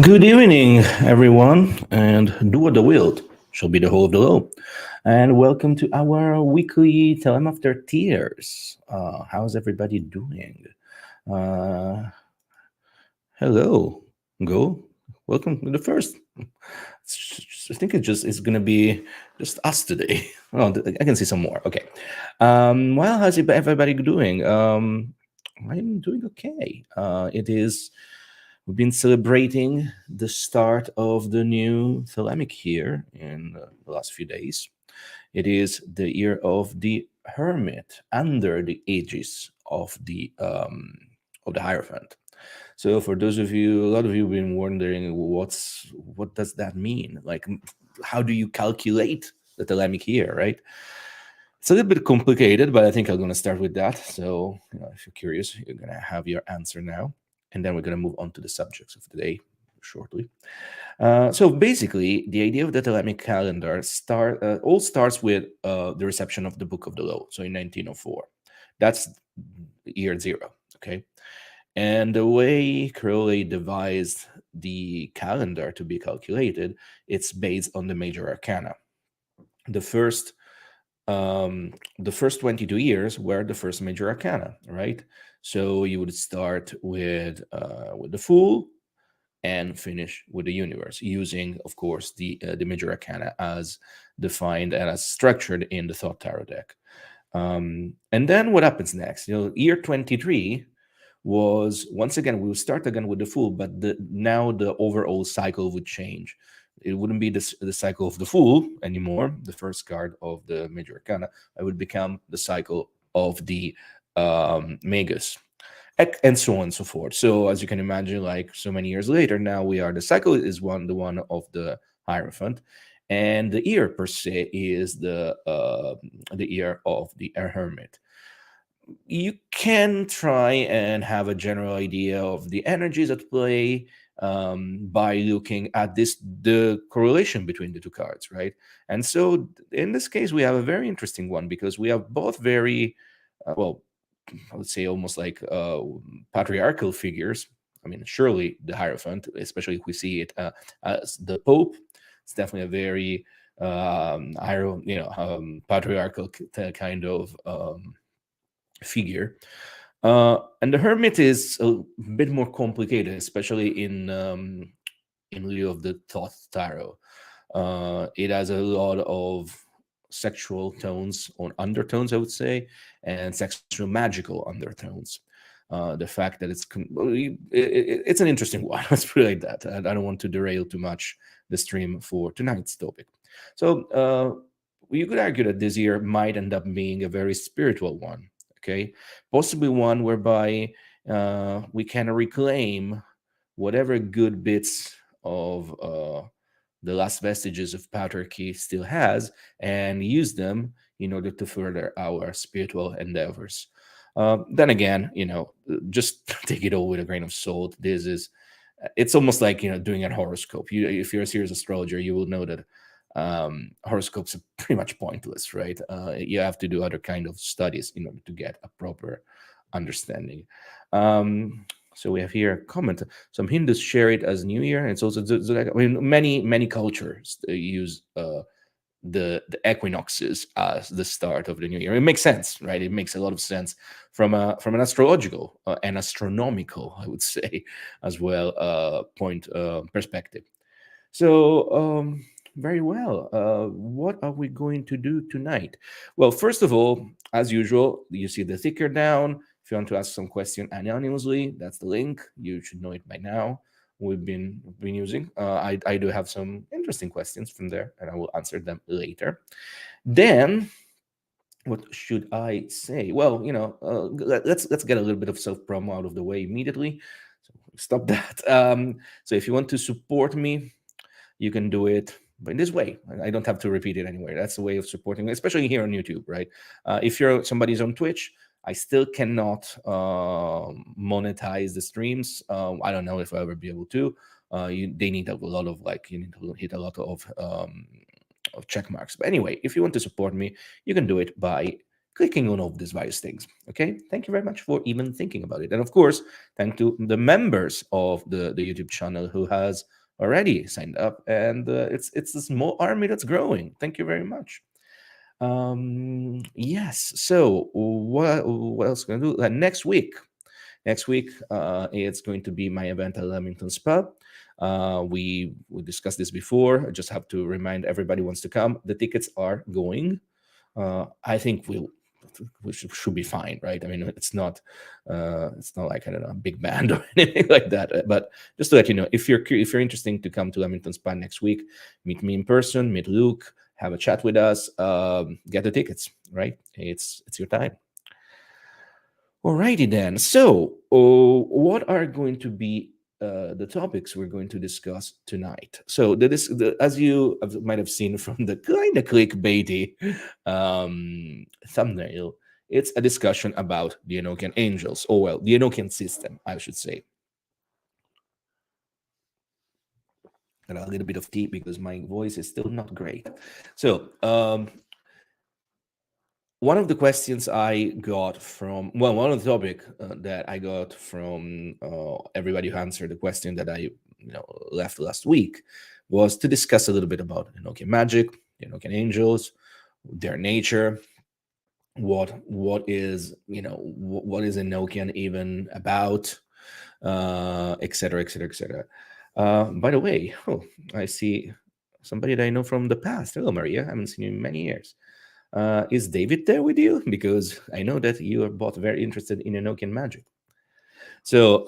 Good evening, everyone, and do what the will shall be the whole of the law. And welcome to our weekly Thelema After Tears. How's everybody doing? Uh, hello, Go. Welcome to the first. I think it's gonna be just us today. Oh, I can see some more. Okay. Well, how's everybody doing? I'm doing okay. It is. We've been celebrating the start of the new Thelemic here in the last few days. It is the year of the Hermit under the aegis of the Hierophant. So for those of you, a lot of you have been wondering what does that mean? Like, how do you calculate the Thelemic year, right? It's a little bit complicated, but I think I'm going to start with that. So, if you're curious, you're going to have your answer now. And then we're going to move on to the subjects of today shortly. So basically, the idea of the Thelemic calendar all starts with the reception of the Book of the Law. So in 1904, that's year zero. Okay, and the way Crowley devised the calendar to be calculated, it's based on the major arcana. The first the first 22 years were the first major arcana, right? So you would start with the Fool and finish with the Universe, using, of course, the major arcana as defined and as structured in the Thought Tarot deck. And then what happens next? Year 23 was, once again, we will start again with the Fool, but now the overall cycle would change. It wouldn't be the cycle of the Fool anymore, the first card of the major arcana. It would become the cycle of the Magus, and so on and so forth. So as you can imagine, like so many years later, now the cycle is the one of the Hierophant, and the year per se is the year of the Hermit. You can try and have a general idea of the energies at play by looking at the correlation between the two cards, right? And so in this case, we have a very interesting one because we have both very, well, I would say almost like patriarchal figures. I mean, surely the Hierophant, especially if we see it as the Pope, it's definitely a very patriarchal kind of figure. And the Hermit is a bit more complicated, especially in lieu of the Thoth Tarot. It has a lot of sexual tones or undertones, I would say, and sexual magical undertones. The fact that it's an interesting one. Let's put it like that. I don't want to derail too much the stream for tonight's topic. So you could argue that this year might end up being a very spiritual one. Okay, possibly one whereby we can reclaim whatever good bits of the last vestiges of patriarchy still has and use them in order to further our spiritual endeavors. Then again, just take it all with a grain of salt. It's almost like doing a horoscope. If you're a serious astrologer, you will know that horoscopes are pretty much pointless, right? You have to do other kind of studies in order to get a proper understanding. So we have here a comment. Some Hindus share it as New Year. It's also, many cultures use the equinoxes as the start of the new year. It makes sense, right? It makes a lot of sense from an astrological and astronomical, I would say, as well, point perspective. So very well. What are we going to do tonight? Well, first of all, as usual, you see the ticker down. If you want to ask some question anonymously, that's the link. You should know it by now. We've been using. I do have some interesting questions from there, and I will answer them later. Then, what should I say? Well, let's get a little bit of self promo out of the way immediately. So stop that. So if you want to support me, you can do it in this way. I don't have to repeat it anywhere. That's the way of supporting me, especially here on YouTube, right? If somebody's on Twitch, I still cannot monetize the streams. I don't know if I'll ever be able to. They need a lot of you need to hit a lot of check marks. But anyway, if you want to support me, you can do it by clicking on all of these various things. Okay, thank you very much for even thinking about it. And of course, thank to the members of the YouTube channel who has already signed up, and it's a small army that's growing. Thank you very much. Yes, so what else can I do? Next week, it's going to be my event at Leamington's Pub. We discussed this before. I just have to remind everybody who wants to come. The tickets are going. I think we should be fine, right? I mean, it's not like, I don't know, a big band or anything like that. But just to let you know, if you're interested to come to Leamington's Pub next week, meet me in person, meet Luke, have a chat with us, get the tickets, right? It's your time. Alrighty then. So, what are going to be the topics we're going to discuss tonight? So, as you might have seen from the kind of clickbaity thumbnail, it's a discussion about the Enochian angels, or well, the Enochian system, I should say. And a little bit of tea because my voice is still not great. So, one of the questions I got from, well, one of the topic that I got from everybody who answered the question that I left last week was to discuss a little bit about Enochian Magick, the Enochian angels, their nature, what is what is Enochian even about, etc., etc., etc. By the way, I see somebody that I know from the past. Hello, Maria. I haven't seen you in many years. Is David there with you? Because I know that you are both very interested in Enochian Magick. So,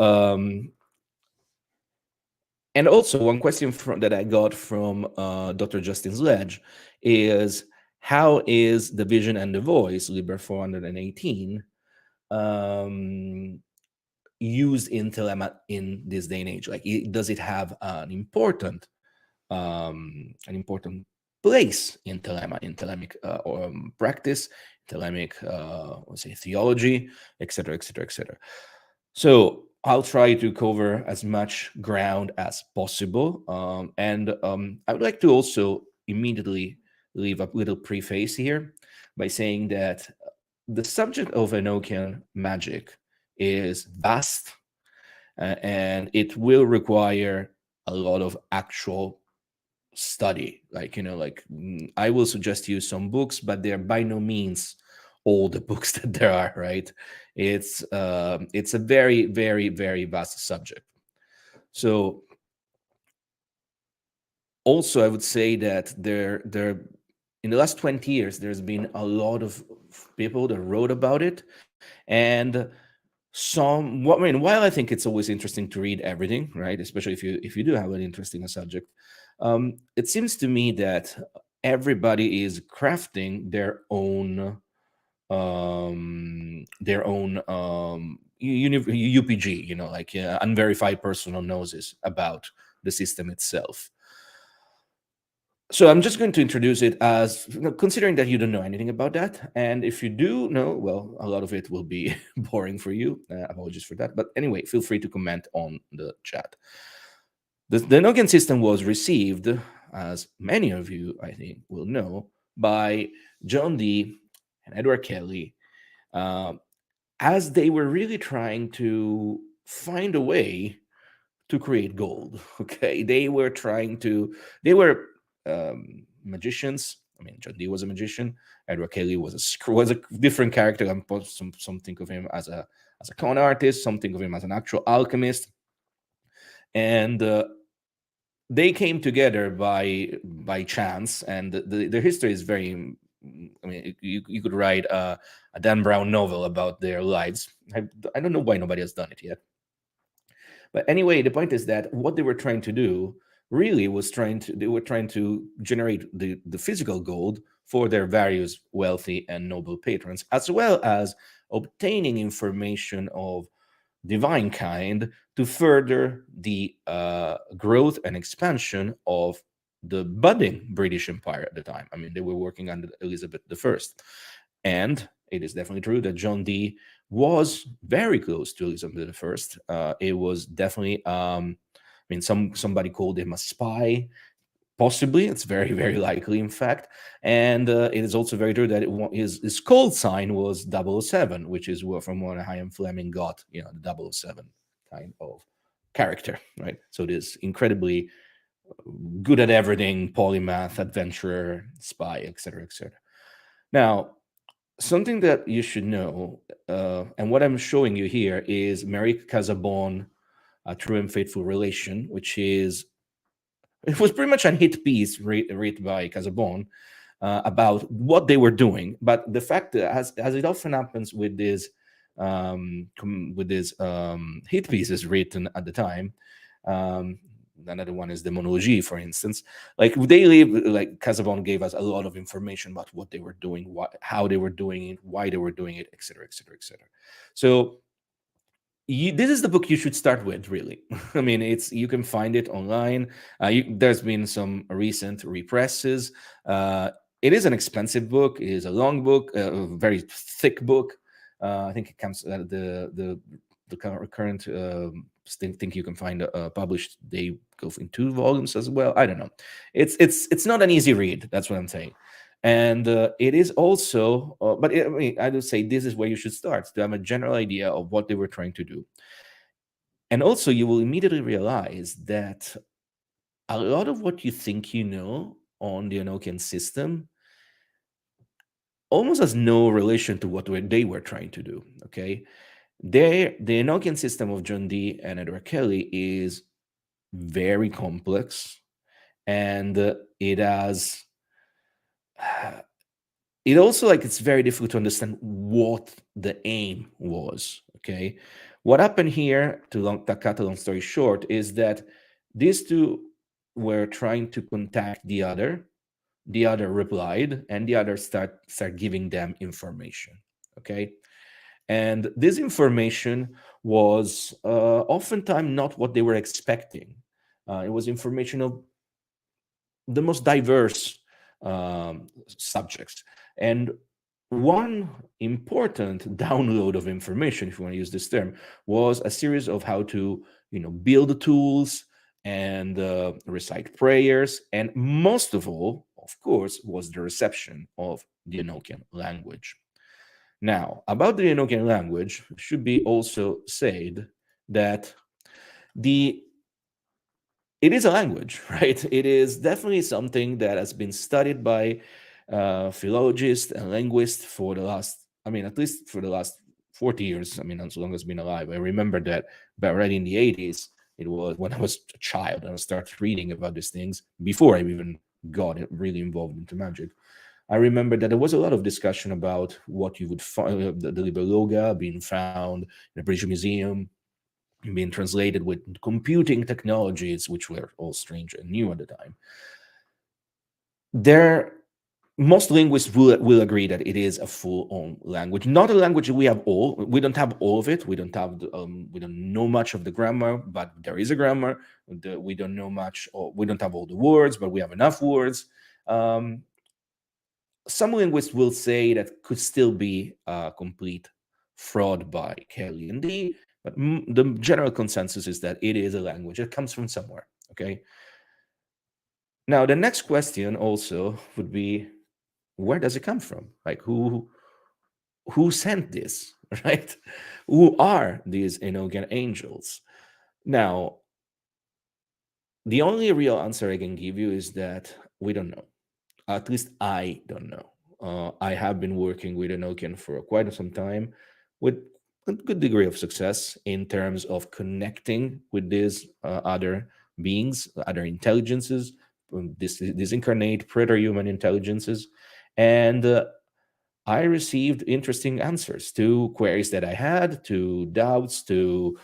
and also one question that I got from Dr. Justin Sledge is, how is the vision and the voice, Liber 418, used in Thelema in this day and age? Like, does it have an important place in Thelema, in Thelemic practice, Thelemic, let's say, theology, etc., etc., etc. So I'll try to cover as much ground as possible, and I would like to also immediately leave a little preface here by saying that the subject of Enochian Magick is vast, and it will require a lot of actual study. Like, I will suggest you some books, but they're by no means all the books that there are, right? It's a very, very, very vast subject. So also I would say that there in the last 20 years there's been a lot of people that wrote about it, and while I think it's always interesting to read everything, right, especially if you do have an interest in a subject, it seems to me that everybody is crafting their own UPG, like unverified personal gnosis about the system itself. So I'm just going to introduce it as, considering that you don't know anything about that, and if you do know, well, a lot of it will be boring for you. Apologies for that, but anyway, feel free to comment on the chat. The Enochian system was received, as many of you, I think, will know, by John Dee and Edward Kelly, as they were really trying to find a way to create gold. Okay, they were magicians. I mean, John Dee was a magician. Edward Kelly was a different character. Some think of him as a con artist. Some think of him as an actual alchemist. And they came together by chance. And the history is very. I mean, you could write a Dan Brown novel about their lives. I don't know why nobody has done it yet. But anyway, the point is that what they were trying to do really was trying to generate the physical gold for their various wealthy and noble patrons, as well as obtaining information of divine kind to further the growth and expansion of the budding British Empire at the time. I mean, they were working under Elizabeth I. And it is definitely true that John Dee was very close to Elizabeth I. It was definitely, somebody called him a spy. Possibly, it's very, very likely, in fact. And it is also very true that his call sign was 007, which is from what Chaim Fleming got, the 007 kind of character, right? So this incredibly good at everything, polymath, adventurer, spy, etc., etc. Now, something that you should know, and what I'm showing you here is Mary Casabon, A True and Faithful Relation, which is it was pretty much a hit piece read by Casabon about what they were doing. But the fact that, as it often happens with these hit pieces written at the time, um, another one is the Monologie, for instance. Like like Casabon gave us a lot of information about what they were doing, how they were doing it, why they were doing it, etc., etc., etc. So this is the book you should start with, really. I mean, you can find it online. There's been some recent represses. It is an expensive book. It is a long book, a very thick book. I think it comes the current think you can find published. They go in 2 volumes as well. I don't know. It's not an easy read. That's what I'm saying. And it is also, I mean, I would say this is where you should start to have a general idea of what they were trying to do. And also, you will immediately realize that a lot of what you think you know on the Enochian system almost has no relation to what they were trying to do. Okay, the Enochian system of John Dee and Edward Kelly is very complex, and it has it also, like, it's very difficult to understand what the aim was. Okay, what happened here, to cut a long story short, is that these two were trying to contact the other. The other replied, and the other start giving them information. Okay, and this information was oftentimes not what they were expecting. It was information of the most diverse subjects. And one important download of information, if you want to use this term, was a series of how to, build tools and recite prayers. And most of all, of course, was the reception of the Enochian language. Now, about the Enochian language, should be also said that it is a language, right? It is definitely something that has been studied by philologists and linguists for the last, I mean, at least for the last 40 years. I mean, as long as I've been alive. I remember that already in the 80s, it was when I was a child and I started reading about these things before I even got really involved into magic. I remember that there was a lot of discussion about what you would find, the Liber Loga being found in the British Museum, being translated with computing technologies, which were all strange and new at the time. Most linguists will agree that it is a full-on language, not a language we have all. We don't have all of it. We don't know much of the grammar, but there is a grammar. We don't know much, or we don't have all the words, but we have enough words. Some linguists will say that could still be a complete fraud by Kelly and Dee, but the general consensus is that it is a language. It comes from somewhere, okay? Now, the next question also would be, where does it come from? Like, who sent this, right? Who are these Enochian angels? Now, the only real answer I can give you is that we don't know. At least I don't know. I have been working with Enochian for quite some time with a good degree of success in terms of connecting with these other beings, other intelligences, these incarnate preter-human intelligences. And I received interesting answers to queries that I had, to doubts, to,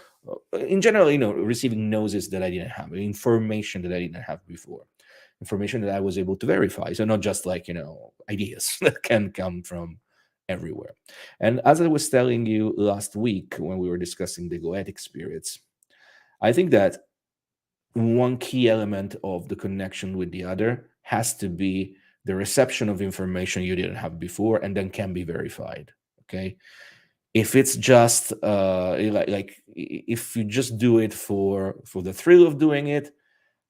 in general, receiving noses that I didn't have, information that I didn't have before, information that I was able to verify. So not just like, ideas that can come from everywhere. And as I was telling you last week when we were discussing the goetic spirits, I think that one key element of the connection with the other has to be the reception of information you didn't have before and then can be verified. Okay, if it's just like if you just do it for the thrill of doing it,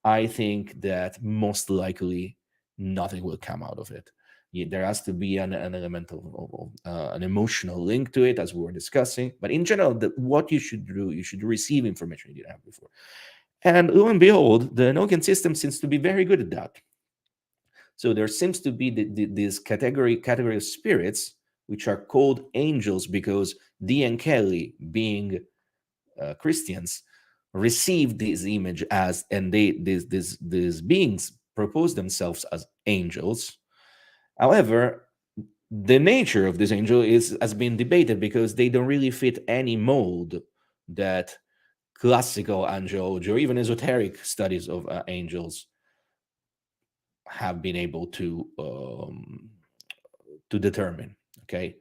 I think that most likely nothing will come out of it. There has to be an element of an emotional link to it, as we were discussing. But in general, what you should do, you should receive information you didn't have before. And lo and behold, the Enochian system seems to be very good at that. So there seems to be this category of spirits which are called angels because Dee and Kelly, being Christians, received this image as, and these beings propose themselves as angels. However, the nature of this angel has been debated because they don't really fit any mold that classical angelology or even esoteric studies of angels have been able to determine. Okay,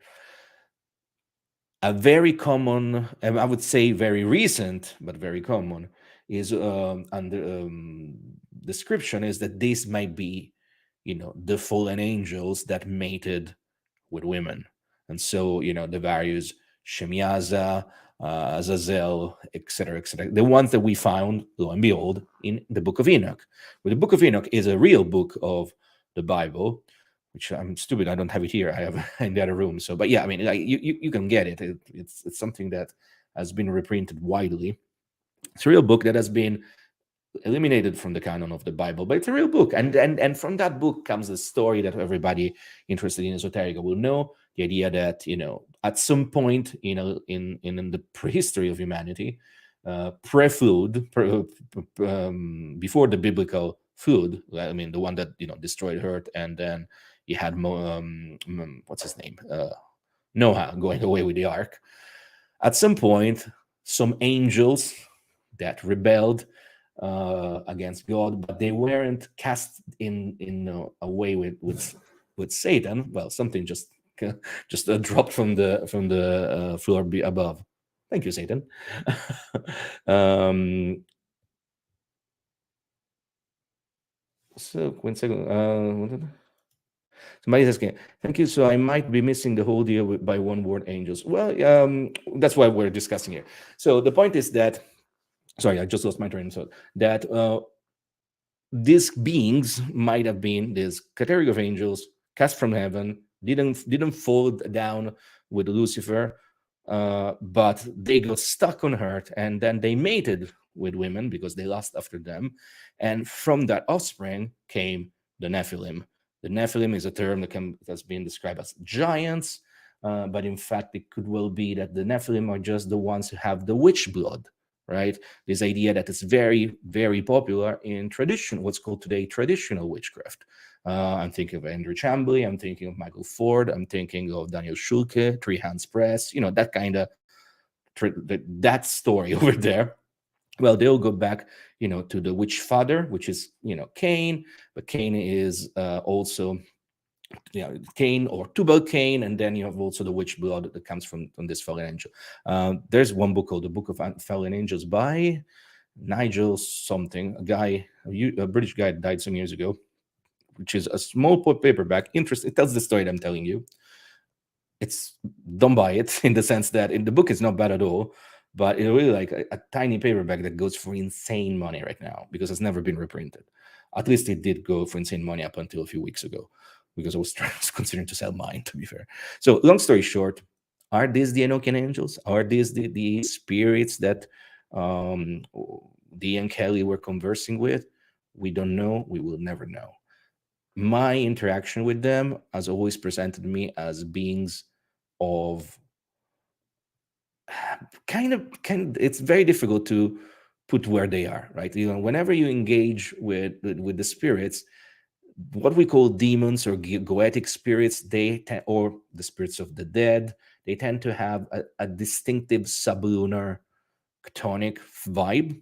a very common, I would say very recent, but very common, is under description is that this might be, the fallen angels that mated with women, and so the various Shemiaza, Azazel, etc., the ones that we found, lo and behold, in the Book of Enoch. Well, the Book of Enoch is a real book of the Bible, which I'm stupid, I don't have it here. I have in the other room. So, but yeah, I mean, like, you can get it. It's something that has been reprinted widely. It's a real book that has been eliminated from the canon of the Bible, but it's a real book, and from that book comes a story that everybody interested in esoteric will know. The idea that at some point, in the prehistory of humanity, pre-flood, before the biblical flood, I mean the one that destroyed Earth, and then you had what's his name, Noah, going away with the ark. At some point, some angels that rebelled against God, but they weren't cast in a way with Satan. Well, something just dropped from the floor above. Thank you, Satan. So, 1 second. Somebody's asking, thank you. So I might be missing the whole deal by one word angels. Well, that's why we're discussing here. So the point is that, sorry, I just lost my train of thought, that these beings might have been this category of angels cast from heaven, didn't fall down with Lucifer, but they got stuck on earth, and then they mated with women because they lust after them, and from that offspring came the Nephilim. The Nephilim is a term that's been described as giants, but in fact it could well be that the Nephilim are just the ones who have the witch blood, right? This idea that is very, very popular in what's called today traditional witchcraft. I'm thinking of Andrew Chambly, I'm thinking of Michael Ford, I'm thinking of Daniel Schulke, Three Hands Press, that kind of that story over there. Well, they'll go back, to the witch father, which is, Cain, but Cain is also Cain or Tubal Cain, and then you have also the witch blood that comes from this fallen angel. There's one book called The Book of Fallen Angels by Nigel something, a British guy that died some years ago, which is a small paperback. It tells the story that I'm telling you. Don't buy it in the sense that in the book it's not bad at all, but it's really like a tiny paperback that goes for insane money right now because it's never been reprinted. At least it did go for insane money up until a few weeks ago, because I was considering to sell mine, to be fair. So long story short, are these the Enochian angels? Are these the spirits that Dee and Kelly were conversing with? We don't know. We will never know. My interaction with them has always presented me as beings of kind of it's very difficult to put where they are, right? Whenever you engage with the spirits, what we call demons or goetic spirits, or the spirits of the dead, they tend to have a distinctive sublunar chthonic vibe.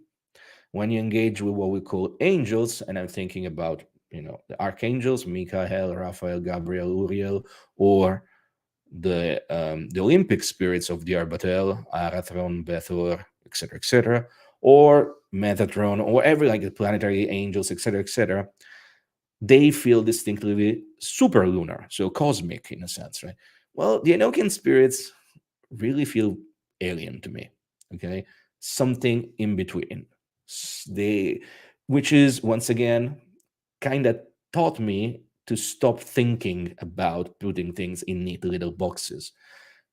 When you engage with what we call angels, and I'm thinking about the archangels, Michael, Raphael, Gabriel, Uriel, or the Olympic spirits of the Arbatel, Arathron, Bethor, etc., or Metatron, or every like the planetary angels, etc., they feel distinctively superlunar, so cosmic in a sense, right? Well, the Enochian spirits really feel alien to me. Okay, something in between. They which is once again kind of taught me to stop thinking about putting things in neat little boxes.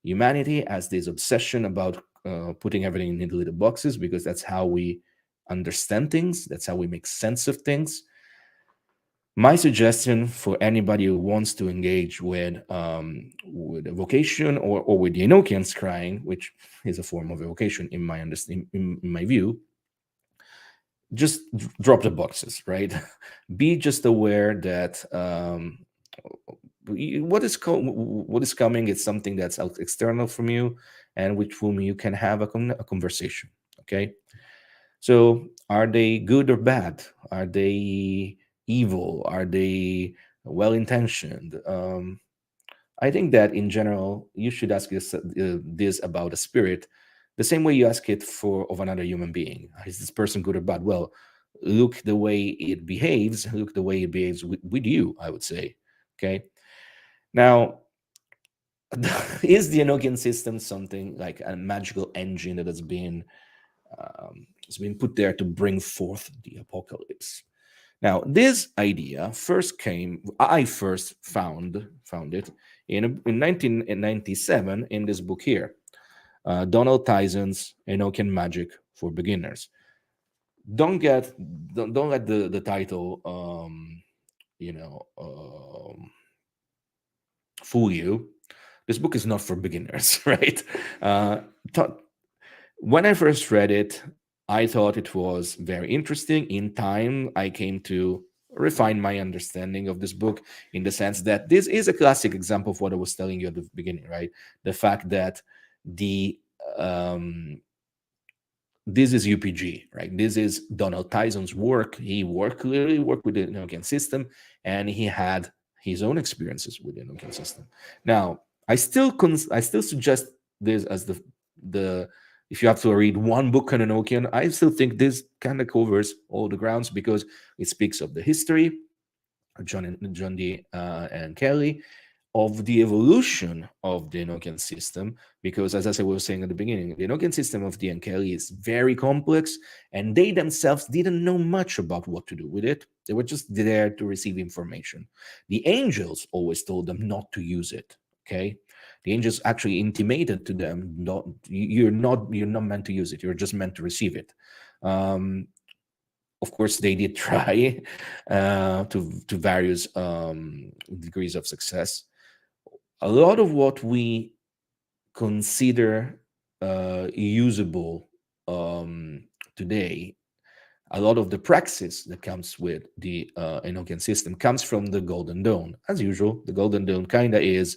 Humanity has this obsession about putting everything in neat little boxes because that's how we understand things, that's how we make sense of things. My suggestion for anybody who wants to engage with evocation, or with the Enochian scrying, which is a form of evocation in my understanding, in my view, just drop the boxes, right? Be just aware that what is coming is something that's out external from you, and with whom you can have a conversation. Okay, so are they good or bad? Are they evil? Are they well intentioned? I think that in general, you should ask this about a spirit the same way you ask it for of another human being. Is this person good or bad? Well, look the way it behaves. Look the way it behaves with you. I would say. Okay. Now, is the Enochian system something like a magical engine that has been put there to bring forth the apocalypse? Now, this idea I first found it in 1997 in this book here, Donald Tyson's Enochian Magic for Beginners. Don't let the title you know fool you. This book is not for beginners, right? Uh, when I first read it, I thought it was very interesting. In time, I came to refine my understanding of this book in the sense that this is a classic example of what I was telling you at the beginning, right? The fact that the this is UPG, right? This is Donald Tyson's work. He clearly worked with the Enochian system, and he had his own experiences with the Enochian system. Now, I still suggest this as the if you have to read one book on Enochian, I still think this kind of covers all the grounds because it speaks of the history, John D. And Kelly, of the evolution of the Enochian system, because as I was saying at the beginning, the Enochian system of D and Kelly is very complex, and they themselves didn't know much about what to do with it. They were just there to receive information. The angels always told them not to use it. Okay, the angels actually intimated to them, not you're not meant to use it. You're just meant to receive it. Of course, they did try to various degrees of success. A lot of what we consider usable today, a lot of the praxis that comes with the Enochian system comes from the Golden Dawn. As usual, the Golden Dawn kind of is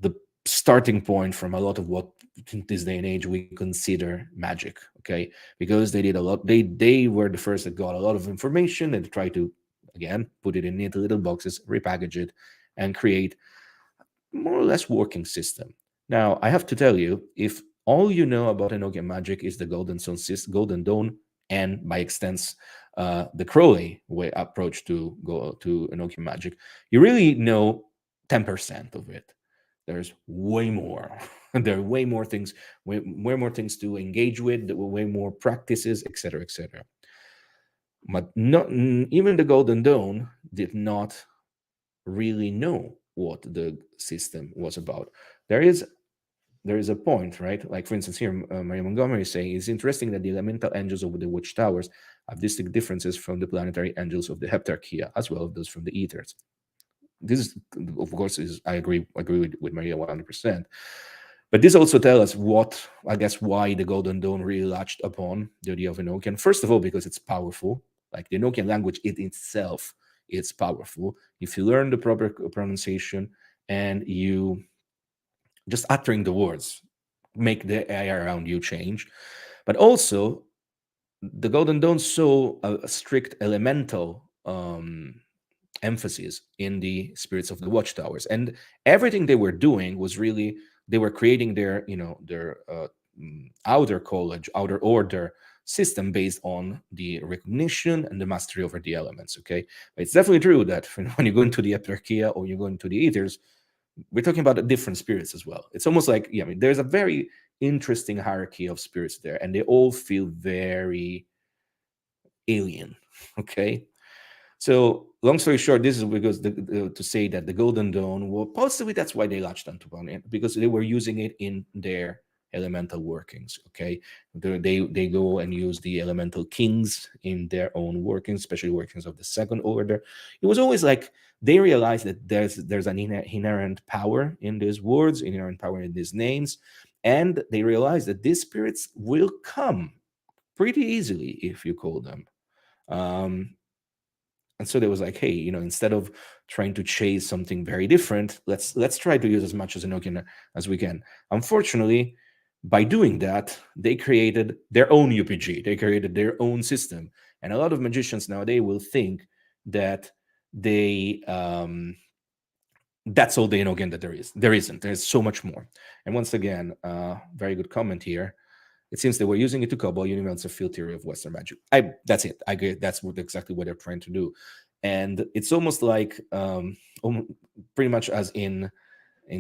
the starting point from a lot of what in this day and age we consider magic. Okay, because they did a lot. They were the first that got a lot of information and tried to again put it in neat little boxes, repackage it, and create more or less working system. Now, I have to tell you, if all you know about Enochian magic is the Golden Dawn, and by extents, the Crowley way approach to go to Enochian magic, you really know 10% of it. There's way more. There are way more things, way more things to engage with, way more practices, etc., etc. But not even the Golden Dawn did not really know what the system was about. There is a point, right? Like for instance, here Maria Montgomery is saying it's interesting that the elemental angels of the watchtowers have distinct differences from the planetary angels of the heptarchia, as well as those from the ethers. This is, of course, is I agree with Maria 100%. But this also tells us what, I guess, why the Golden Dawn really latched upon the idea of Enochian. First of all, because it's powerful. Like the Enochian language, it itself, it's powerful. If you learn the proper pronunciation and you just uttering the words, make the air around you change. But also, the Golden Dawn saw a strict elemental emphasis in the spirits of the watchtowers, and everything they were doing was really they were creating their their outer college, outer order system based on the recognition and the mastery over the elements. Okay, but it's definitely true that when you go into the Heptarchia or you go into the Ethers, we're talking about different spirits as well. It's almost like I mean, there's a very interesting hierarchy of spirits there, and they all feel very alien. Okay. So, long story short, this is because to say that the Golden Dawn, well, possibly that's why they latched onto it, because they were using it in their elemental workings. Okay, they go and use the elemental kings in their own workings, especially workings of the second order. It was always like they realized that there's an inherent power in these words, inherent power in these names, and they realized that these spirits will come pretty easily if you call them. Um, and so there was like, hey, instead of trying to chase something very different, let's try to use as much as Enochian as we can. Unfortunately, by doing that, they created their own UPG. They created their own system, and a lot of magicians nowadays will think that they that's all the Enochian that there is. There isn't. There's so much more. And once again, very good comment here. It seems they were using it to cobble universal field theory of Western magic. That's it. I agree. That's exactly what they're trying to do, and it's almost like pretty much as in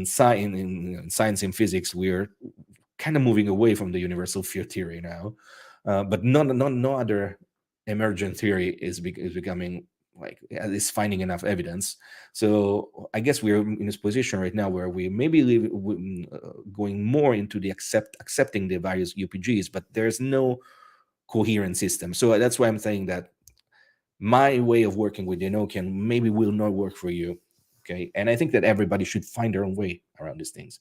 science and physics, we're kind of moving away from the universal field theory now, but no other emergent theory is becoming like is finding enough evidence. So I guess we're in this position right now where we maybe going more into the accepting the various UPGs, but there's no coherent system. So that's why I'm saying that my way of working with Enochian maybe will not work for you. Okay, and I think that everybody should find their own way around these things.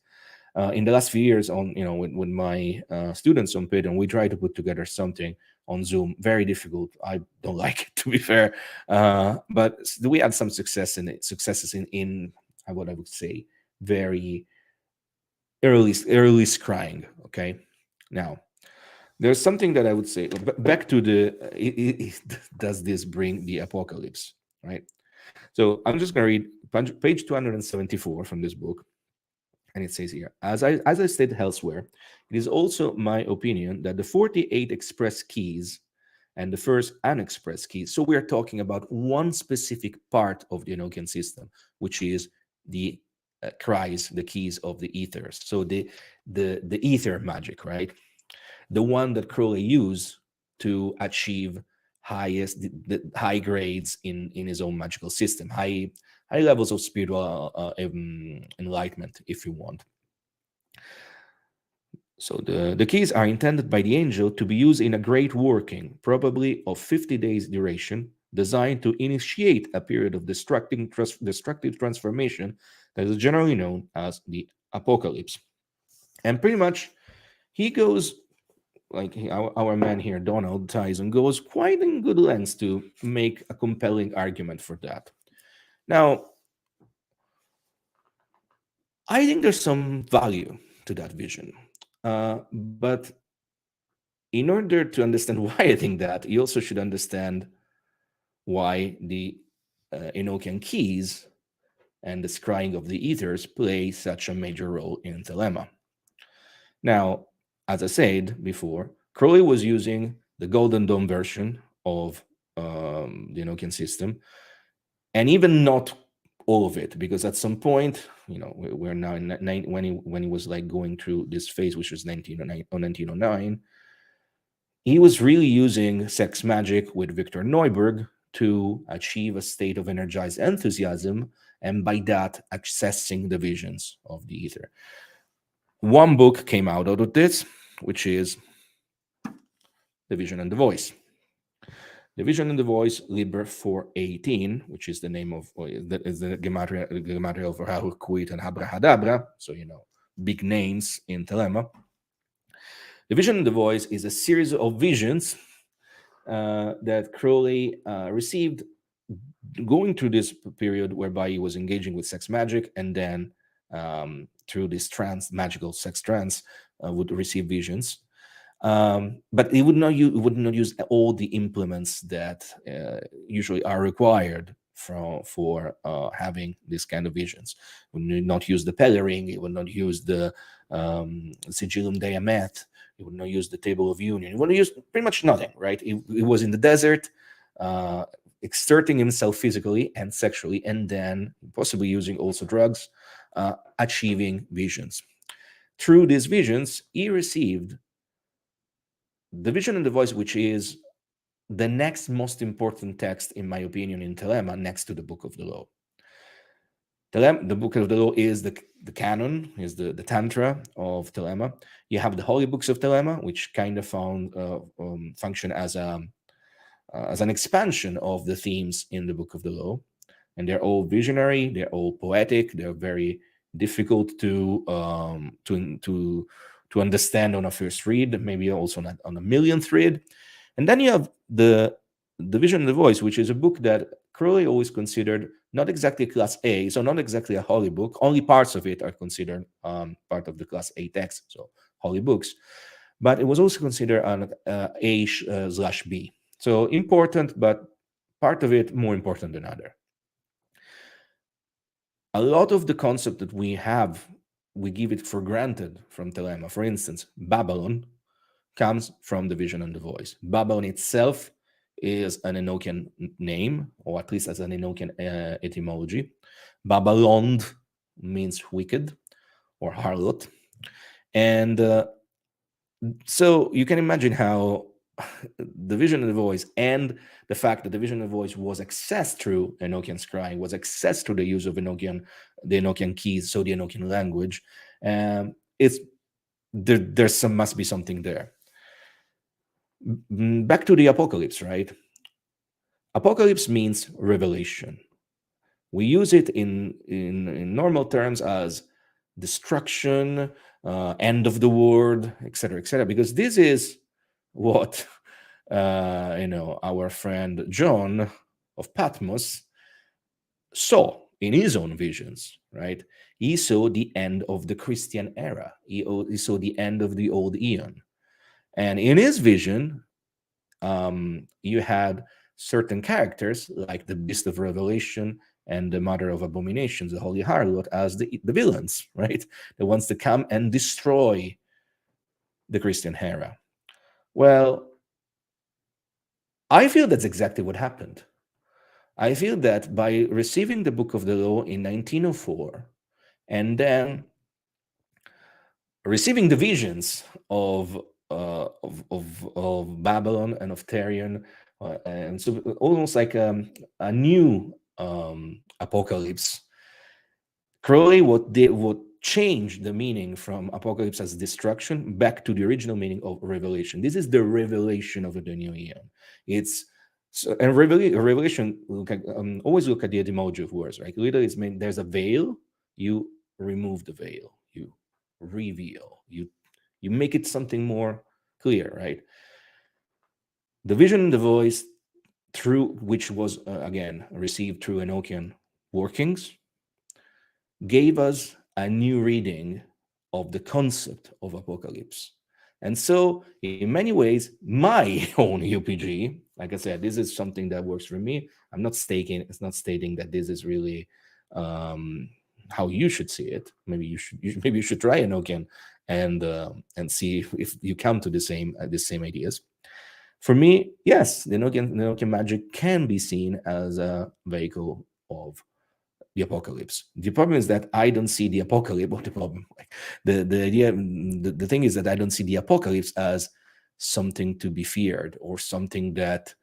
In the last few years, on with my students on PID, and we try to put together something on Zoom. Very difficult. I don't like it, to be fair, but we had some successes in what I would say very early scrying. Okay, now there's something that I would say back to does this bring the apocalypse, right? So I'm just going to read page 274 from this book. And it says here, as I stated elsewhere, it is also my opinion that the 48 express keys and the first unexpressed keys. So we are talking about one specific part of the Enochian system, which is the cries, the keys of the ethers. So the ether magic, right? The one that Crowley used to achieve the high grades in his own magical system, high levels of spiritual enlightenment, if you want. So the keys are intended by the angel to be used in a great working, probably of 50 days duration, designed to initiate a period of destructive transformation that is generally known as the apocalypse. And pretty much he goes, like our man here, Donald Tyson, goes quite in good lengths to make a compelling argument for that. Now, I think there's some value to that vision. But in order to understand why I think that, you also should understand why the Enochian keys and the scrying of the ethers play such a major role in Thelema. Now, as I said before, Crowley was using the Golden Dawn version of the Enochian system, and even not all of it, because at some point, we're now in when he was like going through this phase, which was 1909, he was really using sex magic with Victor Neuberg to achieve a state of energized enthusiasm, and by that accessing the visions of the ether. One book came out of this, which is The Vision and the Voice. The Vision and the Voice, Liber 418, which is the name of, is the gematria of Rahukuit and Habrahadabra, so big names in Thelema. The Vision and the Voice is a series of visions that Crowley received going through this period whereby he was engaging with sex magic, and then through this magical sex trance, would receive visions. But he would not use all the implements that usually are required for having this kind of visions. He would not use the Pellering. He would not use the Sigillum Diamet. He would not use the Table of Union. He would use pretty much nothing, right? He was in the desert, exerting himself physically and sexually, and then possibly using also drugs, achieving visions. Through these visions, he received the Vision and the Voice, which is the next most important text, in my opinion, in Thelema, next to the Book of the Law. The Book of the Law is the canon, is the Tantra of Thelema. You have the Holy Books of Thelema, which kind of function as an expansion of the themes in the Book of the Law, and they're all visionary, they're all poetic, they're very difficult to understand on a first read, maybe also on a millionth read. And then you have the Vision and the Voice, which is a book that Crowley always considered not exactly Class A, so not exactly a holy book. Only parts of it are considered part of the Class A text, so holy books. But it was also considered an A/B. So important, but part of it more important than other. A lot of the concept that we have, we give it for granted from Thelema. For instance, Babylon comes from the Vision and the Voice. Babylon itself is an Enochian name, or at least as an Enochian etymology. Babylon means wicked or harlot. And so you can imagine how the Vision and the Voice, and the fact that the Vision and the Voice was accessed through Enochian scrying, was accessed through the use of the Enochian keys, so the Enochian language, it's must be something there. Back to the Apocalypse, right? Apocalypse means revelation. We use it in normal terms as destruction, end of the world, etc., because this is what our friend John of Patmos saw in his own visions, right? He saw the end of the Christian era. He saw the end of the old Eon. And in his vision, you had certain characters like the Beast of Revelation and the Mother of Abominations, the Holy Harlot, as the villains, right? The ones that come and destroy the Christian era. Well, I feel that's exactly what happened. I feel that by receiving the Book of the Law in 1904, and then receiving the visions of Babylon and of Therion, and so almost like a new apocalypse. Crowley what changed the meaning from apocalypse as destruction back to the original meaning of revelation. This is the revelation of the new Eon. It's and revelation. Always look at the etymology of words, right? Literally, it's mean there's a veil. You remove the veil. You reveal. You make it something more clear, right? The Vision and the Voice, through which was again received through Enochian workings, gave us a new reading of the concept of apocalypse. And so, in many ways, my own UPG, like I said, this is something that works for me. I'm not stating that this is really how you should see it. Maybe you should try Enochian and see if you come to the same ideas. For me, yes, the Enochian Magick can be seen as a vehicle of the apocalypse. The problem is that I don't see the apocalypse. Or the problem, like the idea, the thing is that I don't see the apocalypse as something to be feared or something that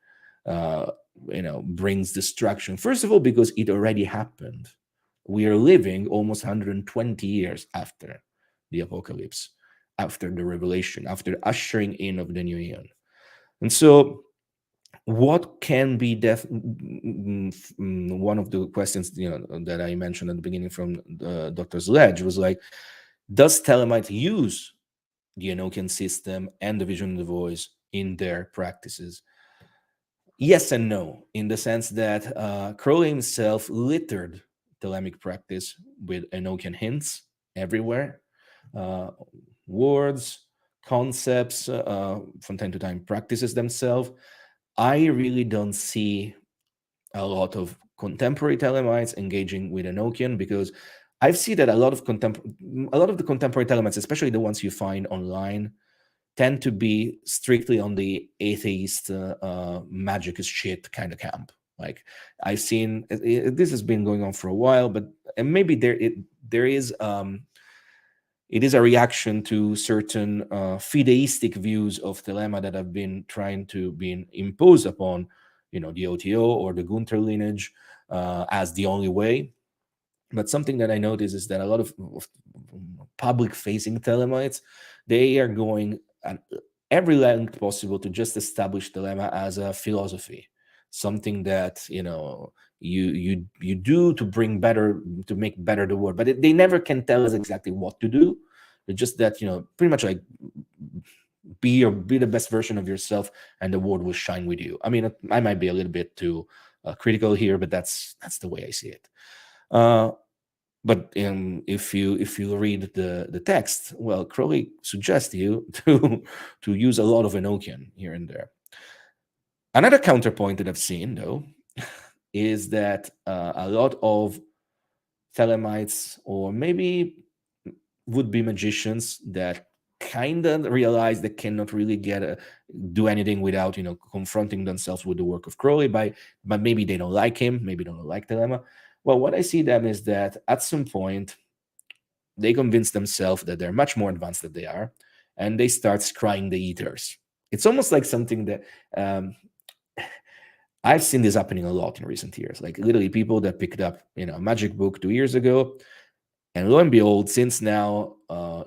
brings destruction. First of all, because it already happened. We are living almost 120 years after the apocalypse, after the revelation, after ushering in of the new Eon. And so what can be one of the questions that I mentioned at the beginning from Dr. Sledge was like, does Thelemite use the Enochian system and the Vision and the Voice in their practices? Yes and no, in the sense that Crowley himself littered Thelemic practice with Enochian hints everywhere, words, concepts, from time to time practices themselves. I really don't see a lot of contemporary Thelemites engaging with Enochian, because I've seen that a lot of the contemporary Thelemites, especially the ones you find online, tend to be strictly on the atheist, magic is shit kind of camp. Like I've seen this has been going on for a while, but maybe there is it is a reaction to certain fideistic views of Thelema that have been trying to be imposed upon, the OTO or the Gunther lineage as the only way. But something that I notice is that a lot of public-facing Thelemites, they are going at every length possible to just establish Thelema as a philosophy, something that you do to bring better, to make better the world. But they never can tell us exactly what to do. It's just that pretty much like be the best version of yourself, and the world will shine with you. I mean, I might be a little bit too critical here, but that's the way I see it. But if you read the text, well, Crowley suggests you to use a lot of Enochian here and there. Another counterpoint that I've seen, though, is that a lot of Thelemites, or maybe would-be magicians, that kind of realize they cannot really do anything without confronting themselves with the work of Crowley, but maybe they don't like him, maybe they don't like Thelema. Well, what I see them is that at some point they convince themselves that they're much more advanced than they are, and they start scrying the ethers. It's almost like something that I've seen this happening a lot in recent years. Like literally people that picked up a magic book 2 years ago, and lo and behold, since now,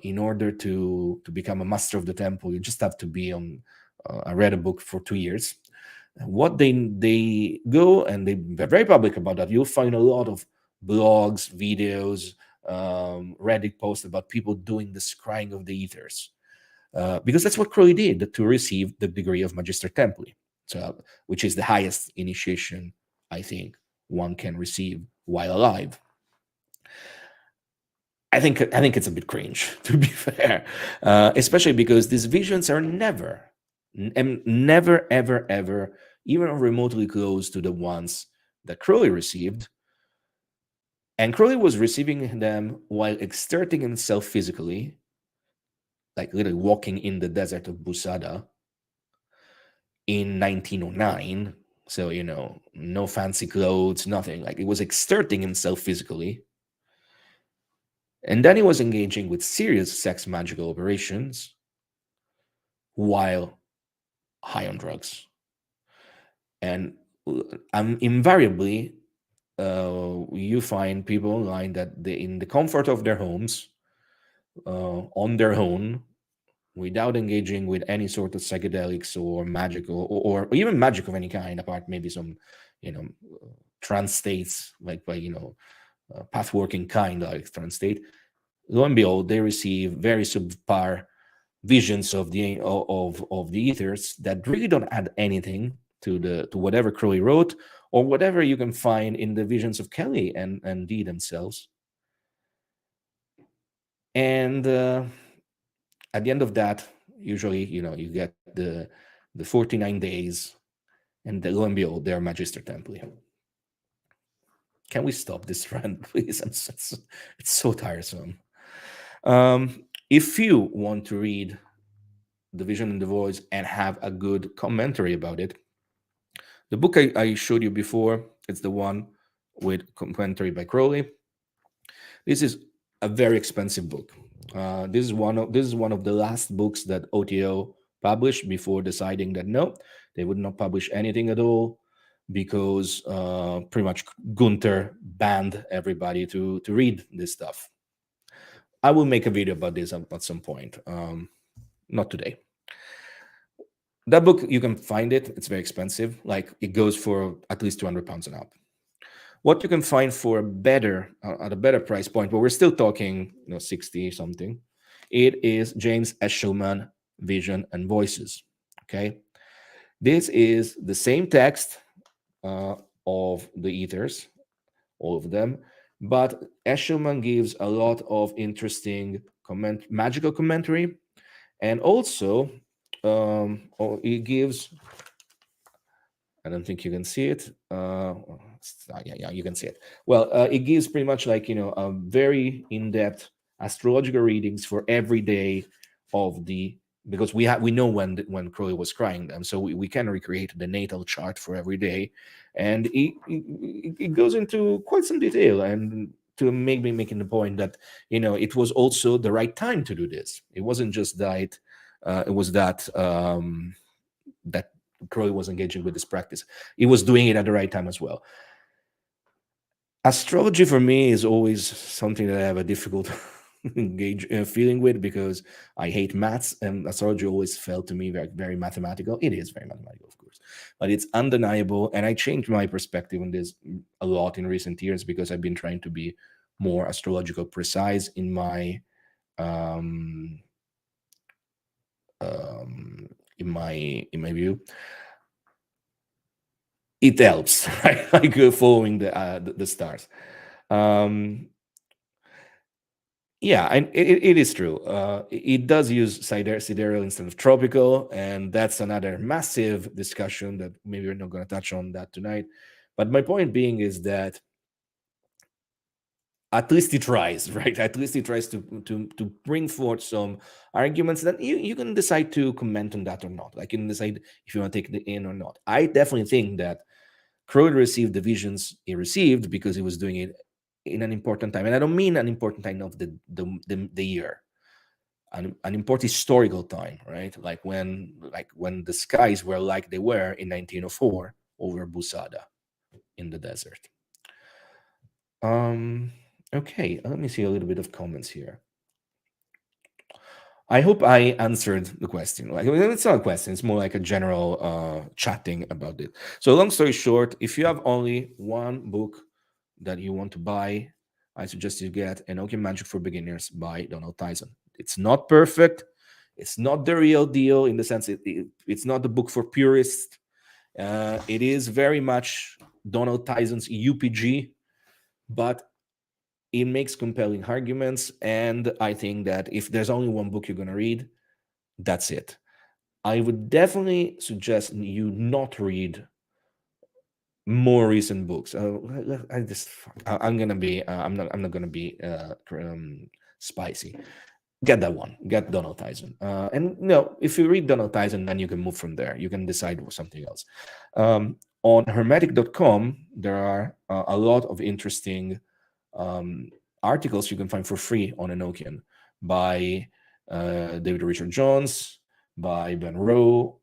in order to become a master of the temple, you just have to be on. I read a book for 2 years. What they go, and they're very public about that. You'll find a lot of blogs, videos, Reddit posts about people doing the scrying of the ethers, because that's what Crowley did to receive the degree of Magister Templi, so which is the highest initiation I think one can receive while alive. I think it's a bit cringe, to be fair, especially because these visions are never, ever, even remotely close to the ones that Crowley received. And Crowley was receiving them while exerting himself physically, like literally walking in the desert of Busada in 1909. So, no fancy clothes, nothing. Like, he was exerting himself physically. And then he was engaging with serious sex magical operations while high on drugs. And invariably, you find people online that they, in the comfort of their homes, on their own, without engaging with any sort of psychedelics or magic, or even magic of any kind, apart maybe some, trance states, like by path working kind, like trance state. Lo and behold, they receive very subpar visions of the ethers that really don't add anything to whatever Crowley wrote, or whatever you can find in the visions of Kelly and Dee themselves. And at the end of that, usually, you get the 49 days, and lo and behold, they're Magister Templi. Can we stop this rant, please? It's so tiresome. If you want to read The Vision and the Voice and have a good commentary about it, the book I showed you before, it's the one with commentary by Crowley. This is a very expensive book. This is one of the last books that OTO published before deciding that no, they would not publish anything at all, because pretty much Gunther banned everybody to read this stuff. I will make a video about this at some point, not today. That book, you can find it. It's very expensive. Like, it goes for at least £200 and up. What you can find for at a better price point, but we're still talking 60 something, it is James Eshelman, Vision and Voices. Okay, this is the same text of the ethers, all of them, but Eshelman gives a lot of interesting magical commentary, and also he gives, I don't think you can see it. Yeah, you can see it. Well, it gives pretty much like a very in-depth astrological readings for every day of the, because we know when Crowley was scrying them, so we can recreate the natal chart for every day, and it goes into quite some detail, and to make me making the point that it was also the right time to do this. It wasn't just that it was that that Crowley was engaging with this practice. He was doing it at the right time as well. Astrology for me is always something that I have a difficult feeling with, because I hate maths, and astrology always felt to me very, very mathematical. It is very mathematical, of course, but it's undeniable. And I changed my perspective on this a lot in recent years, because I've been trying to be more astrological precise in my in my view. It helps, right? Like following the stars. Yeah, and it is true. It does use sidereal instead of tropical, and that's another massive discussion that maybe we're not going to touch on that tonight. But my point being is that at least he tries, right? At least he tries to bring forth some arguments that you can decide to comment on that or not. Like, you can decide if you want to take it in or not. I definitely think that Crowley received the visions he received because he was doing it in an important time. And I don't mean an important time of the year, an important historical time, right? Like when the skies were like they were in 1904 over Busada in the desert. Okay, let me see a little bit of comments here. I hope I answered the question. Like, it's not a question, it's more like a general chatting about it. So long story short, if you have only one book that you want to buy, I suggest you get Enochian Magick for Beginners by Donald Tyson. It's not perfect. It's not the real deal in the sense it's not the book for purists. It is very much Donald Tyson's UPG, but it makes compelling arguments. And I think that if there's only one book you're going to read, that's it. I would definitely suggest you not read more recent books. I'm gonna be I'm not gonna be spicy. Get that one. Get Donald Tyson. And if you read Donald Tyson, then you can move from there. You can decide something else. On hermetic.com, there are a lot of interesting articles you can find for free on Enochian by David Richard Jones, by Ben Rowe,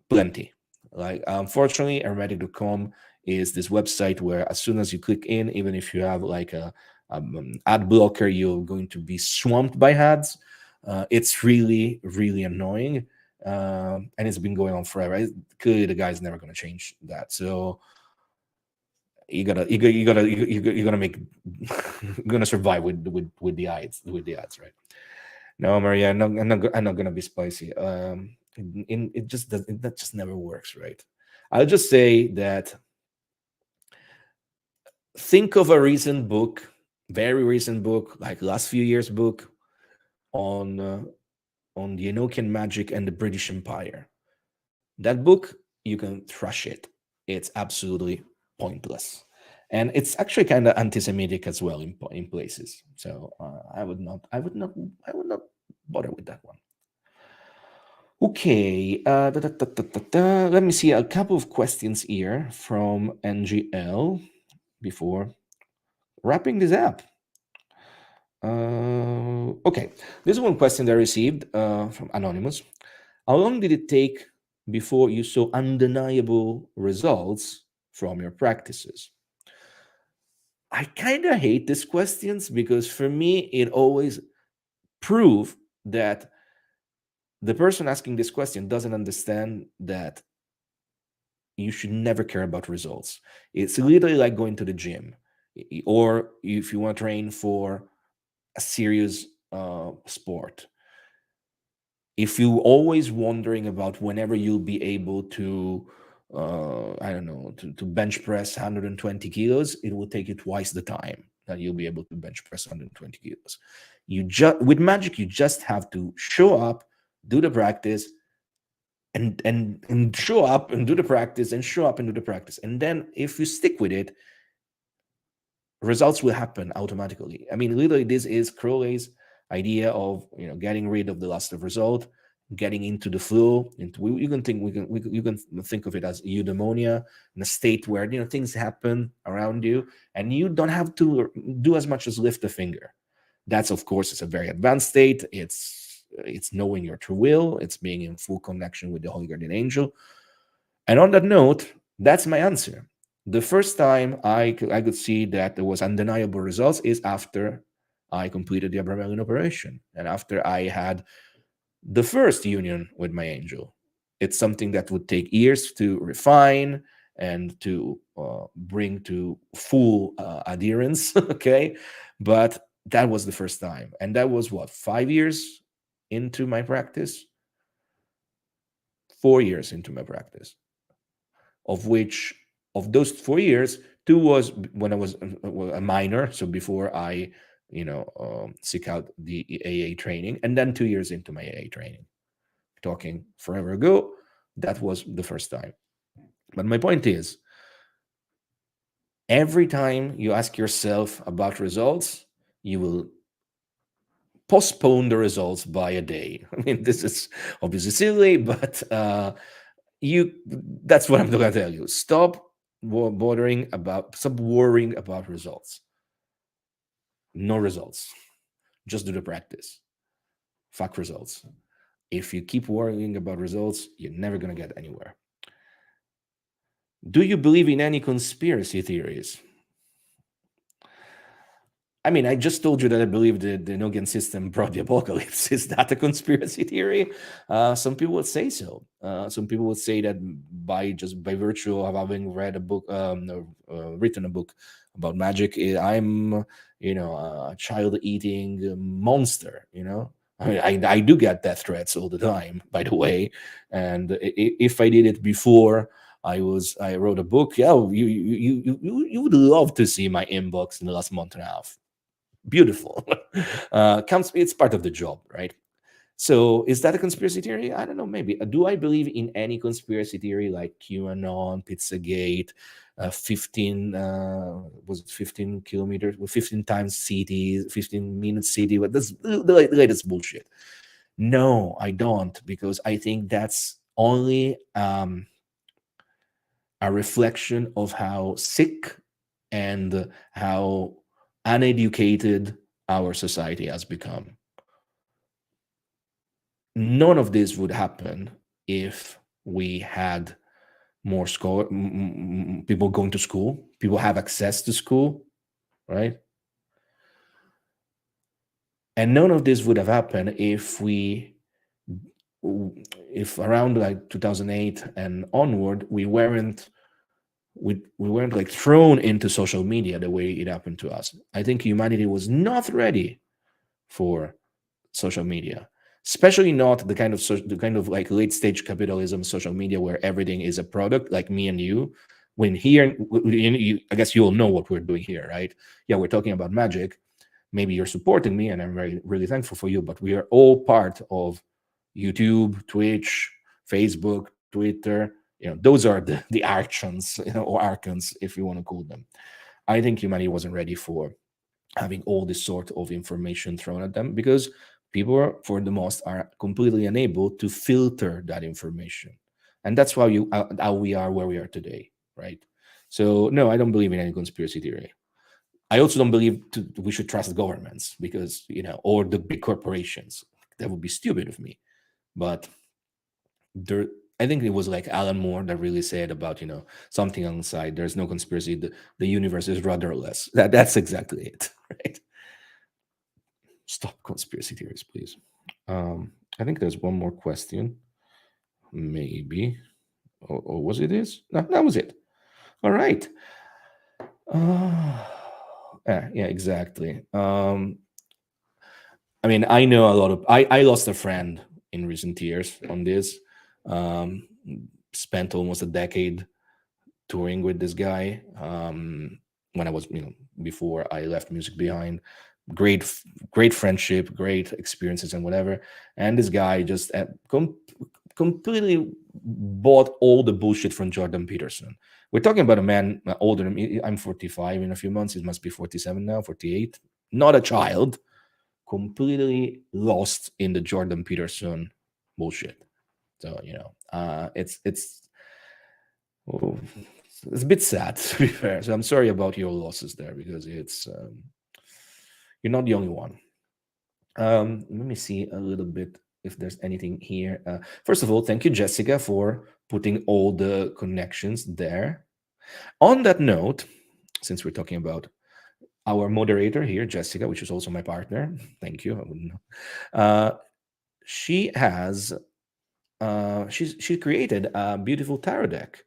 plenty. Like, unfortunately, hermetic.com is this website where as soon as you click in, even if you have like a ad blocker, you're going to be swamped by ads. It's really, really annoying, and it's been going on forever. Clearly, the guy's never going to change that. So you gotta make you're gonna survive with the ads, right? No, Maria, I'm not gonna be spicy. It just never works, right? I'll just say that think of a recent book, very recent book, like last few years book on the Enochian Magick and the British Empire. That book, you can thrash it. It's absolutely pointless, and it's actually kind of anti-Semitic as well in places. So I would not bother with that one. Okay, let me see a couple of questions here from NGL before wrapping this up. Okay, this is one question that I received from Anonymous. How long did it take before you saw undeniable results from your practices? I kind of hate these questions because for me, it always proves that the person asking this question doesn't understand that you should never care about results. It's literally like going to the gym, or if you want to train for a serious sport. If you're always wondering about whenever you'll be able to, I don't know, to bench press 120 kilos, it will take you twice the time that you'll be able to bench press 120 kilos. With magic, you just have to show up, do the practice, and show up and do the practice, and show up and do the practice. And then if you stick with it, results will happen automatically. I mean, literally, this is Crowley's idea of getting rid of the lust of result getting into the flow. You can think you can think of it as eudaimonia, in a state where things happen around you, and you don't have to do as much as lift a finger. That's, of course, it's a very advanced state. It's knowing your true will. It's being in full connection with the holy guardian angel. And on that note, that's my answer. The first time I could see that there was undeniable results is after I completed the Abramelin operation, and after I had the first union with my angel. It's something that would take years to refine and to bring to full adherence. Okay, but that was the first time, and that was what, 5 years into my practice, 4 years into my practice, of which, of those 4 years, two was when I was a minor, so before I seek out the AA training, and then 2 years into my AA training. Talking forever ago, that was the first time. But my point is, every time you ask yourself about results, you will postpone the results by a day. I mean, this is obviously silly, but that's what I'm going to tell you. Stop worrying about results. No results. Just do the practice. Fuck results. If you keep worrying about results, you're never going to get anywhere. Do you believe in any conspiracy theories? I mean, I just told you that I believe the Enochian system brought the apocalypse. Is that a conspiracy theory? Some people would say so. Some people would say that by virtue of having read a book, written a book about magic, I'm, a child-eating monster. I mean, I do get death threats all the time, by the way, and if I did it before I wrote a book, yeah, you would love to see my inbox in the last month and a half. Beautiful. It's part of the job, right? So is that a conspiracy theory? I don't know, maybe. Do I believe in any conspiracy theory like QAnon, Pizzagate, 15 was it 15 kilometers, 15 times CT, 15 minutes CT? But that's the latest bullshit. No, I don't, because I think that's only a reflection of how sick and how uneducated our society has become. None of this would happen if we had more people going to school, people have access to school, right? And none of this would have happened if around like 2008 and onward, we weren't like thrown into social media the way it happened to us. I think humanity was not ready for social media, especially not the kind of like late stage capitalism social media where everything is a product, like me and you. When here, I guess you all know what we're doing here, right? Yeah, we're talking about magic. Maybe you're supporting me, and I'm really thankful for you. But we are all part of YouTube, Twitch, Facebook, Twitter. Those are the archons, or archons, if you want to call them. I think humanity wasn't ready for having all this sort of information thrown at them, because people, for the most, are completely unable to filter that information, and that's why how we are where we are today, right? So no, I don't believe in any conspiracy theory. I also don't believe we should trust governments, because or the big corporations. That would be stupid of me. But I think it was like Alan Moore that really said about something on the side. There's no conspiracy. The universe is rudderless. That's exactly it, right? Stop conspiracy theories, please. I think there's one more question, maybe, or was it this? No, that was it. All right. Yeah, exactly. I mean, I know a lot of. I lost a friend in recent years on this. Spent almost a decade touring with this guy. When I was, before I left music behind. Great friendship, great experiences, and whatever. And this guy just completely bought all the bullshit from Jordan Peterson. We're talking about a man older than me. I'm 45 in a few months. He must be 47 now, 48. Not a child. Completely lost in the Jordan Peterson bullshit. So oh, it's a bit sad to be fair. So I'm sorry about your losses there, because it's you're not the only one. Let me see a little bit if there's anything here. First of all, thank you, Jessica, for putting all the connections there. On that note, since we're talking about our moderator here, Jessica, which is also my partner, thank you. I wouldn't know. She has she created a beautiful tarot deck.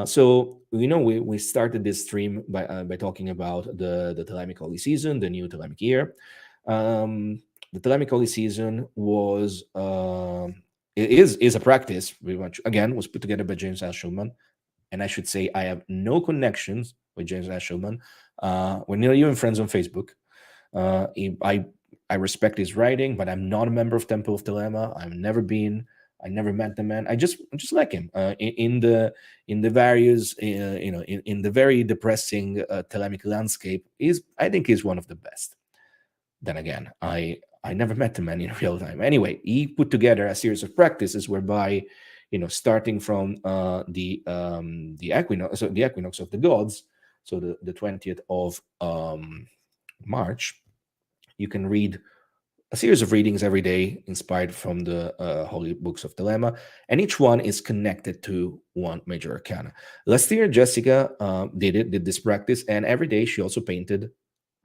So we started this stream by talking about the Thelemic Holy Season, the new Thelemic year. The Thelemic Holy Season was is a practice, very much, again, was put together by James Ashelman. And I should say I have no connections with James Ashelman. We're not even friends on Facebook. I respect his writing, but I'm not a member of Temple of Thelema. I've never been. I never met the man. I just like him in the various in the very depressing Thelemic landscape. I think he's one of the best. Then again, I never met the man in real time. Anyway, he put together a series of practices whereby, starting from the equinox, so the equinox of the gods, so the 20th of March, you can read a series of readings every day inspired from the holy books of Thelema, and each one is connected to one major arcana. Last year, Jessica did this practice, and every day she also painted.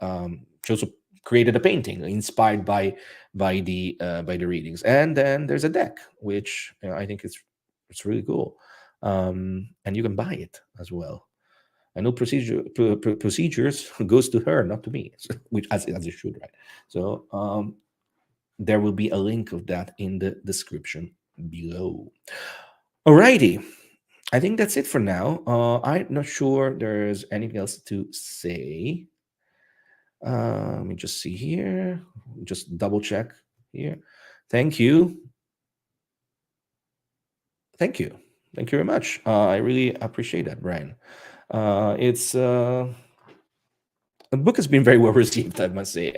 She also created a painting inspired by the readings, and then there's a deck which I think it's really cool, and you can buy it as well. I know procedures goes to her, not to me, which as it should, right? So there will be a link of that in the description below. Alrighty, I think that's it for now. I'm not sure there's anything else to say. Let me just see here. Just double check here. Thank you. Thank you. Thank you very much. I really appreciate that, Brian. It's the book has been very well received, I must say.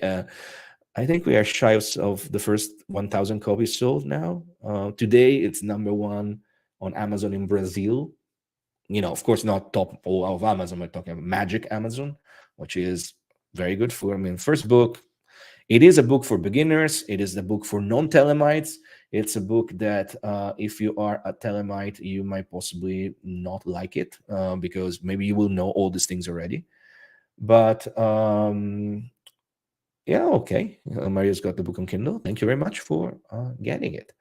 I think we are shy of the first 1,000 copies sold now. Today, it's #1 on Amazon in Brazil. Of course, not top of Amazon. We're talking about Magic Amazon, which is very good for, first book. It is a book for beginners. It is a book for non-Thelemites. It's a book that if you are a Thelemite, you might possibly not like it because maybe you will know all these things already. But yeah, okay. Maria's got the book on Kindle. Thank you very much for getting it.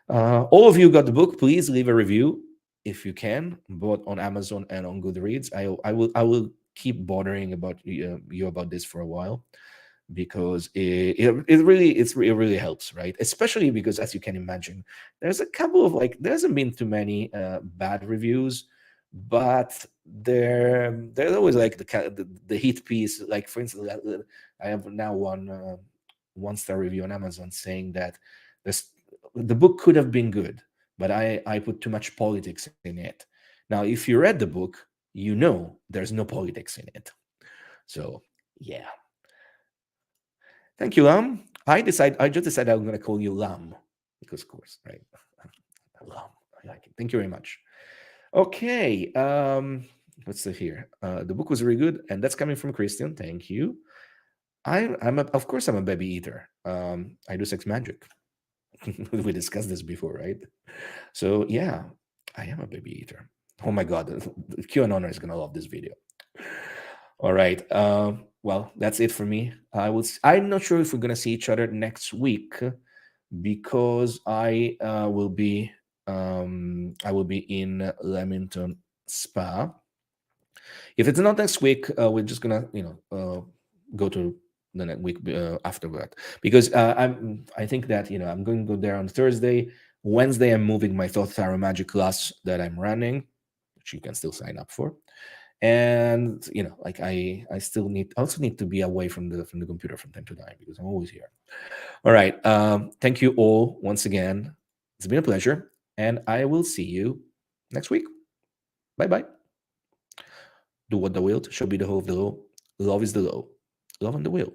All of you got the book. Please leave a review if you can, both on Amazon and on Goodreads. I will keep bothering about you about this for a while, because it really helps, right? Especially because, as you can imagine, there's a couple of there hasn't been too many bad reviews, but there's always the hit piece. Like, for instance, I have now one-star review on Amazon saying that the book could have been good, but I put too much politics in it. Now, if you read the book, you know there's no politics in it. So yeah. Thank you, Lam. I just decided I'm going to call you Lam because, of course, right? Lam. I like it. Thank you very much. Okay. Let's see here. The book was really good, and that's coming from Christian. Thank you. Of course, I'm a baby eater. I do sex magic. We discussed this before, right? So yeah, I am a baby eater. Oh my God, QAnon is going to love this video. All right. Well, that's it for me. I'm not sure if we're gonna see each other next week, because I will be in Leamington Spa. If it's not next week, we're just gonna go to the next week after that, because I think that I'm going to go there on Thursday. Wednesday, I'm moving my Thought Tarot Magic class that I'm running, which you can still sign up for. And I also need to be away from the computer from time to time, because I'm always here. All right. Thank you all once again. It's been a pleasure, and I will see you next week. Bye. Do what the will shall be the whole of the law. Love is the law. Love and the will.